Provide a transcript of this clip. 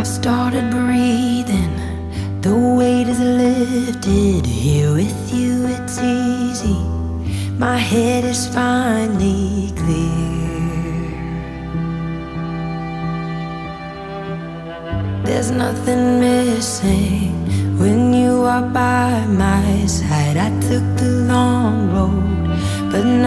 started breathing, the weight is lifted. Here with you it's easy, my head is finally clear. There's nothing missing when you are by my side. I took the long road, but now